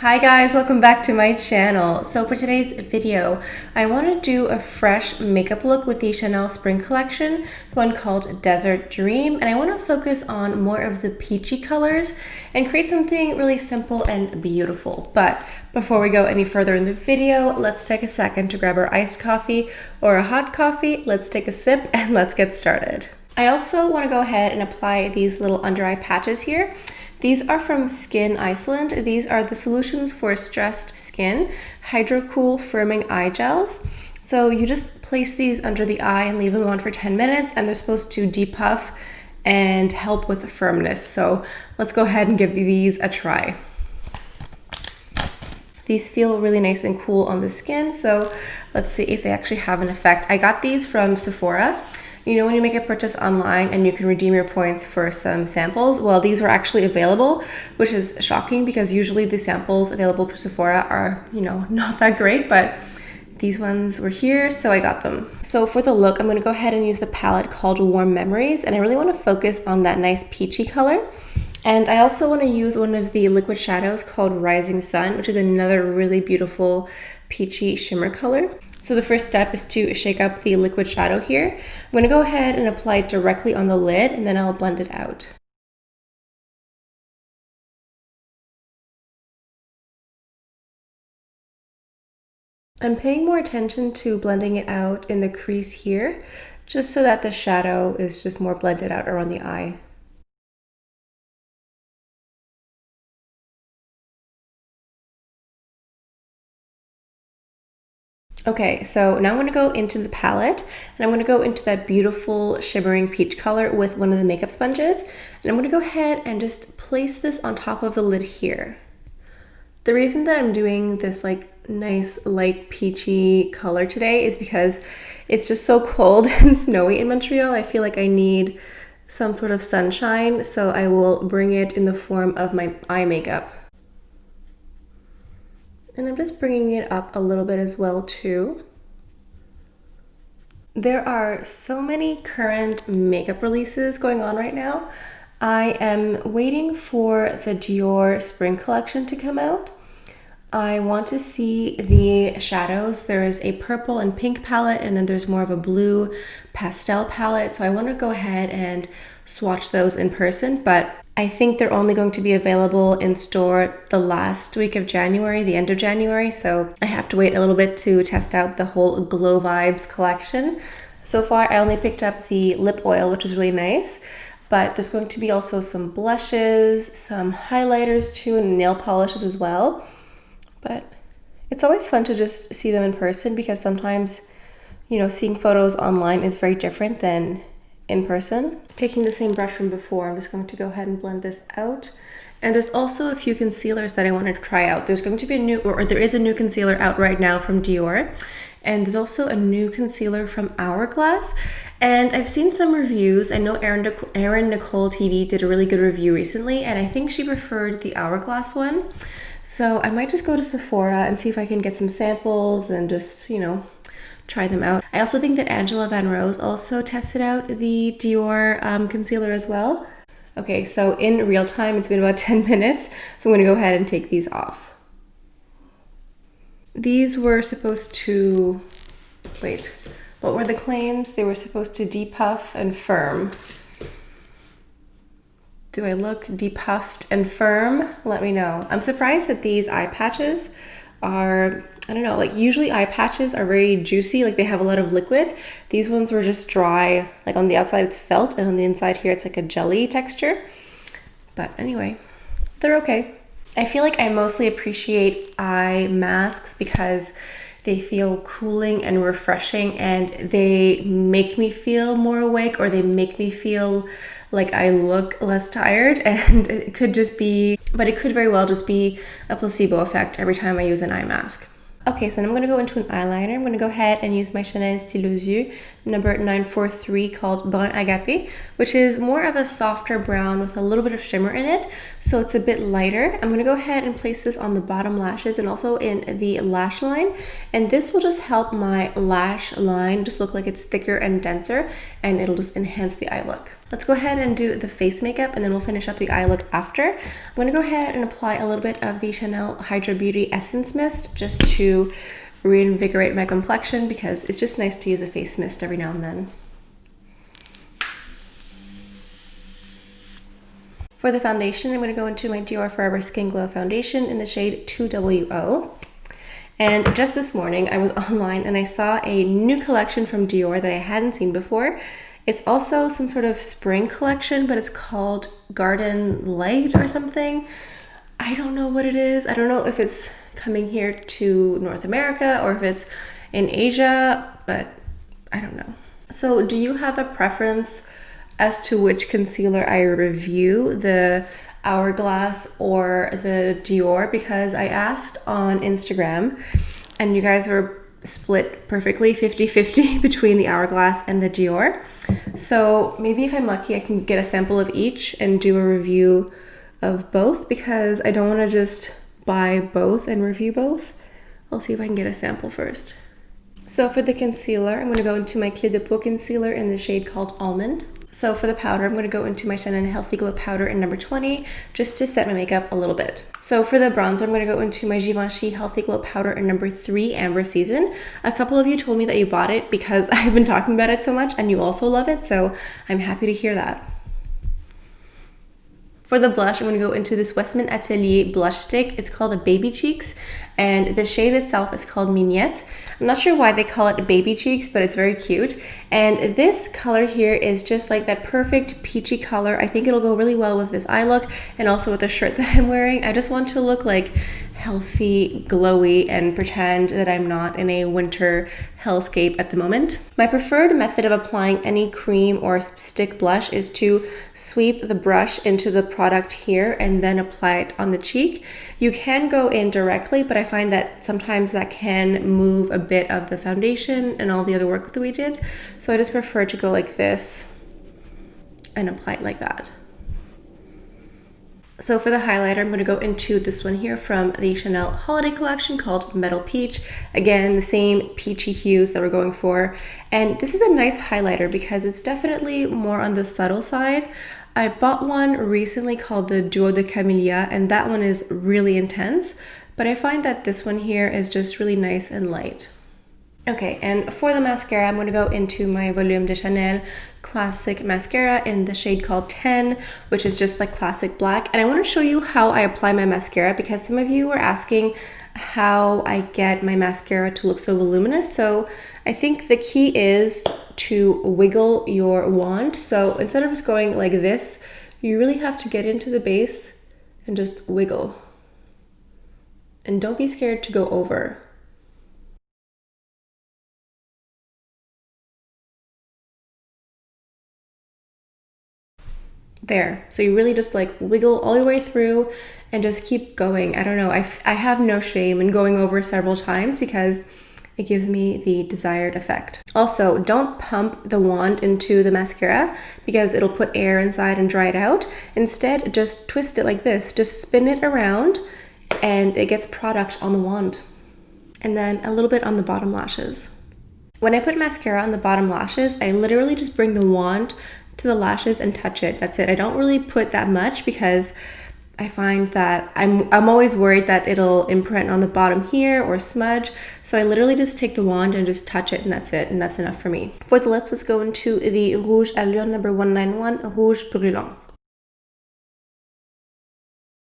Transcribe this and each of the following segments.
Hi guys, welcome back to my channel. So for today's video, I want to do a fresh makeup look with the Chanel Spring Collection, the one called Desert Dream, and I want to focus on more of the peachy colors and create something really simple and beautiful. But before we go any further in the video, let's take a second to grab our iced coffee or a hot coffee. Let's take a sip and let's get started. I also want to go ahead and apply these little under eye patches here. These are from Skin Iceland. These are the Solutions for Stressed Skin Hydro Cool Firming Eye Gels. So you just place these under the eye and leave them on for 10 minutes, and they're supposed to depuff and help with firmness. So let's go ahead and give these a try. These feel really nice and cool on the skin, so let's see if they actually have an effect. I got these from Sephora. You know when you make a purchase online and you can redeem your points for some samples? Well, these were actually available, which is shocking because usually the samples available through Sephora are, not that great, but these ones were here, so I got them. So for the look, I'm gonna go ahead and use the palette called Warm Memories, and I really wanna focus on that nice peachy color. And I also wanna use one of the liquid shadows called Rising Sun, which is another really beautiful peachy shimmer color. So the first step is to shake up the liquid shadow here. I'm going to go ahead and apply it directly on the lid, and then I'll blend it out. I'm paying more attention to blending it out in the crease here, just so that the shadow is just more blended out around the eye. Okay, so now I'm going to go into the palette, and I'm going to go into that beautiful shimmering peach color with one of the makeup sponges, and I'm going to go ahead and just place this on top of the lid here. The reason that I'm doing this nice light peachy color today is because it's just so cold and snowy in Montreal. I feel like I need some sort of sunshine, so I will bring it in the form of my eye makeup. And I'm just bringing it up a little bit as well too. There are so many current makeup releases going on right now. I am waiting for the Dior Spring Collection to come out. I want to see the shadows. There is a purple and pink palette, and then there's more of a blue pastel palette. So I want to go ahead and swatch those in person, but I think they're only going to be available in store the last week of January, the end of January. So I have to wait a little bit to test out the whole Glow Vibes collection. So far, I only picked up the lip oil, which is really nice. But there's going to be also some blushes, some highlighters too, and nail polishes as well. But it's always fun to just see them in person because sometimes, seeing photos online is very different than in person. Taking the same brush from before, I'm just going to go ahead and blend this out. And there's also a few concealers that I wanted to try out. There's going to be there is a new concealer out right now from Dior. And there's also a new concealer from Hourglass. And I've seen some reviews. I know Erin Nicole TV did a really good review recently, and I think she preferred the Hourglass one. So I might just go to Sephora and see if I can get some samples and just, try them out. I also think that Angela Van Rose also tested out the Dior concealer as well. Okay, so in real time, it's been about 10 minutes, so I'm gonna go ahead and take these off. These were supposed to, what were the claims? They were supposed to depuff and firm. Do I look depuffed and firm? Let me know. I'm surprised that these eye patches are, usually eye patches are very juicy, they have a lot of liquid. These ones were just dry, on the outside it's felt, and on the inside here it's like a jelly texture. But anyway, they're okay. I feel like I mostly appreciate eye masks because they feel cooling and refreshing, and they make me feel more awake, or they make me feel like I look less tired. And it could very well just be a placebo effect every time I use an eye mask. Okay, so now I'm going to go into an eyeliner. I'm going to go ahead and use my Chanel Stylo Yeux number 943 called Brun Agapé, which is more of a softer brown with a little bit of shimmer in it, so it's a bit lighter. I'm going to go ahead and place this on the bottom lashes and also in the lash line, and this will just help my lash line just look like it's thicker and denser, and it'll just enhance the eye look. Let's go ahead and do the face makeup and then we'll finish up the eye look after. I'm gonna go ahead and apply a little bit of the Chanel Hydra Beauty Essence Mist just to reinvigorate my complexion because it's just nice to use a face mist every now and then. For the foundation, I'm going to go into my Dior Forever Skin Glow Foundation in the shade 2WO. And just this morning, I was online and I saw a new collection from Dior that I hadn't seen before. It's also some sort of spring collection, but it's called Garden Light or something. I don't know what it is. I don't know if it's coming here to North America or if it's in Asia, but I don't know. So do you have a preference as to which concealer I review, the Hourglass or the Dior? Because I asked on Instagram and you guys were split perfectly 50-50 between the Hourglass and the Dior. So maybe if I'm lucky, I can get a sample of each and do a review of both because I don't want to just buy both and review both. I'll see if I can get a sample first. So for the concealer, I'm going to go into my Clé de Peau concealer in the shade called Almond. So for the powder, I'm going to go into my Chanel Healthy Glow powder in number 20 just to set my makeup a little bit. So for the bronzer, I'm going to go into my Givenchy Healthy Glow powder in number 3 Amber Season. A couple of you told me that you bought it because I've been talking about it so much and you also love it, so I'm happy to hear that. For the blush, I'm going to go into this Westman Atelier blush stick. It's called a Baby Cheeks, and the shade itself is called Mignette. I'm not sure why they call it Baby Cheeks, but it's very cute. And this color here is just like that perfect peachy color. I think it'll go really well with this eye look and also with the shirt that I'm wearing. I just want to look like healthy, glowy, and pretend that I'm not in a winter hellscape at the moment. My preferred method of applying any cream or stick blush is to sweep the brush into the product here and then apply it on the cheek. You can go in directly, but I find that sometimes that can move a bit of the foundation and all the other work that we did. So I just prefer to go like this and apply it like that. So for the highlighter, I'm going to go into this one here from the Chanel Holiday Collection called Metal Peach. Again, the same peachy hues that we're going for. And this is a nice highlighter because it's definitely more on the subtle side. I bought one recently called the Duo de Camellia, and that one is really intense. But I find that this one here is just really nice and light. Okay, and for the mascara, I'm going to go into my Volume de Chanel Classic Mascara in the shade called 10, which is just like classic black. And I want to show you how I apply my mascara because some of you were asking how I get my mascara to look so voluminous. So I think the key is to wiggle your wand. So instead of just going like this, you really have to get into the base and just wiggle. And don't be scared to go over. There. So you really just like wiggle all the way through and just keep going. I don't know. I have no shame in going over several times because it gives me the desired effect. Also, don't pump the wand into the mascara because it'll put air inside and dry it out. Instead, just twist it like this. Just spin it around and it gets product on the wand. And then a little bit on the bottom lashes. When I put mascara on the bottom lashes, I literally just bring the wand to the lashes and touch it. That's it. I don't really put that much because I find that I'm always worried that it'll imprint on the bottom here or smudge. So I literally just take the wand and just touch it and that's it. And that's enough for me. For the lips, let's go into the Rouge Allure number 191, Rouge Brûlant.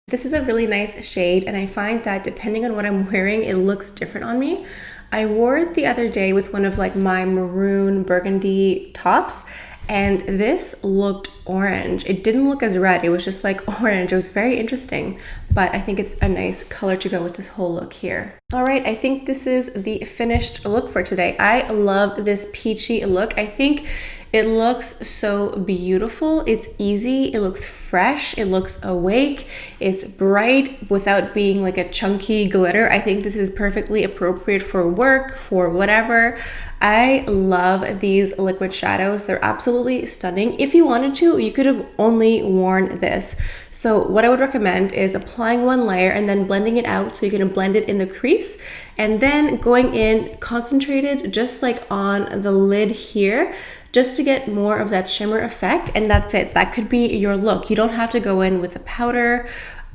This is a really nice shade and I find that depending on what I'm wearing, it looks different on me. I wore it the other day with one of like my maroon burgundy tops and this looked orange. It didn't look as red, it was just like orange. It was very interesting, but I think it's a nice color to go with this whole look here. All right, I think this is the finished look for today. I love this peachy look. I think it looks so beautiful. It's easy, it looks fresh, it looks awake, it's bright without being like a chunky glitter. I think this is perfectly appropriate for work, for whatever. I love these liquid shadows. They're absolutely stunning. If you wanted to, you could have only worn this. So what I would recommend is applying one layer and then blending it out so you can blend it in the crease and then going in concentrated just like on the lid here just to get more of that shimmer effect, and that's it. That could be your look. You don't have to go in with a powder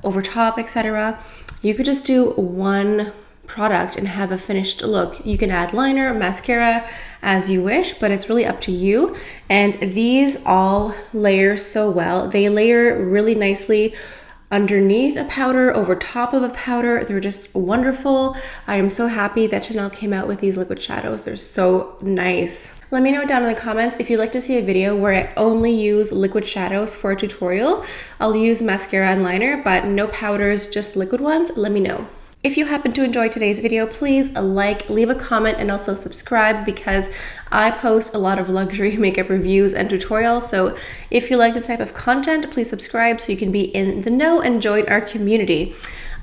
over top, etc. You could just do one product and have a finished look. You can add liner, mascara as you wish, but it's really up to you. And these all layer so well. They layer really nicely underneath a powder, over top of a powder. They're just wonderful. I am so happy that Chanel came out with these liquid shadows. They're so nice. Let me know down in the comments if you'd like to see a video where I only use liquid shadows for a tutorial. I'll use mascara and liner, but no powders, just liquid ones. Let me know. If you happen to enjoy today's video, please leave a comment, and also subscribe, because I post a lot of luxury makeup reviews and tutorials. So if you like this type of content, please subscribe so you can be in the know and join our community.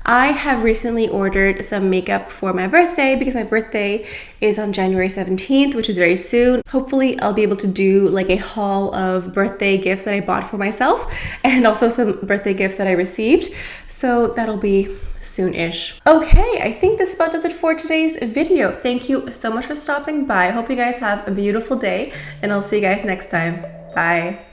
I have recently ordered some makeup for my birthday because my birthday is on January 17th, which is very soon. Hopefully I'll be able to do like a haul of birthday gifts that I bought for myself, and also some birthday gifts that I received. So that'll be soon-ish. Okay, I think this about does it for today's video. Thank you so much for stopping by. I hope you guys have a beautiful day, and I'll see you guys next time. Bye.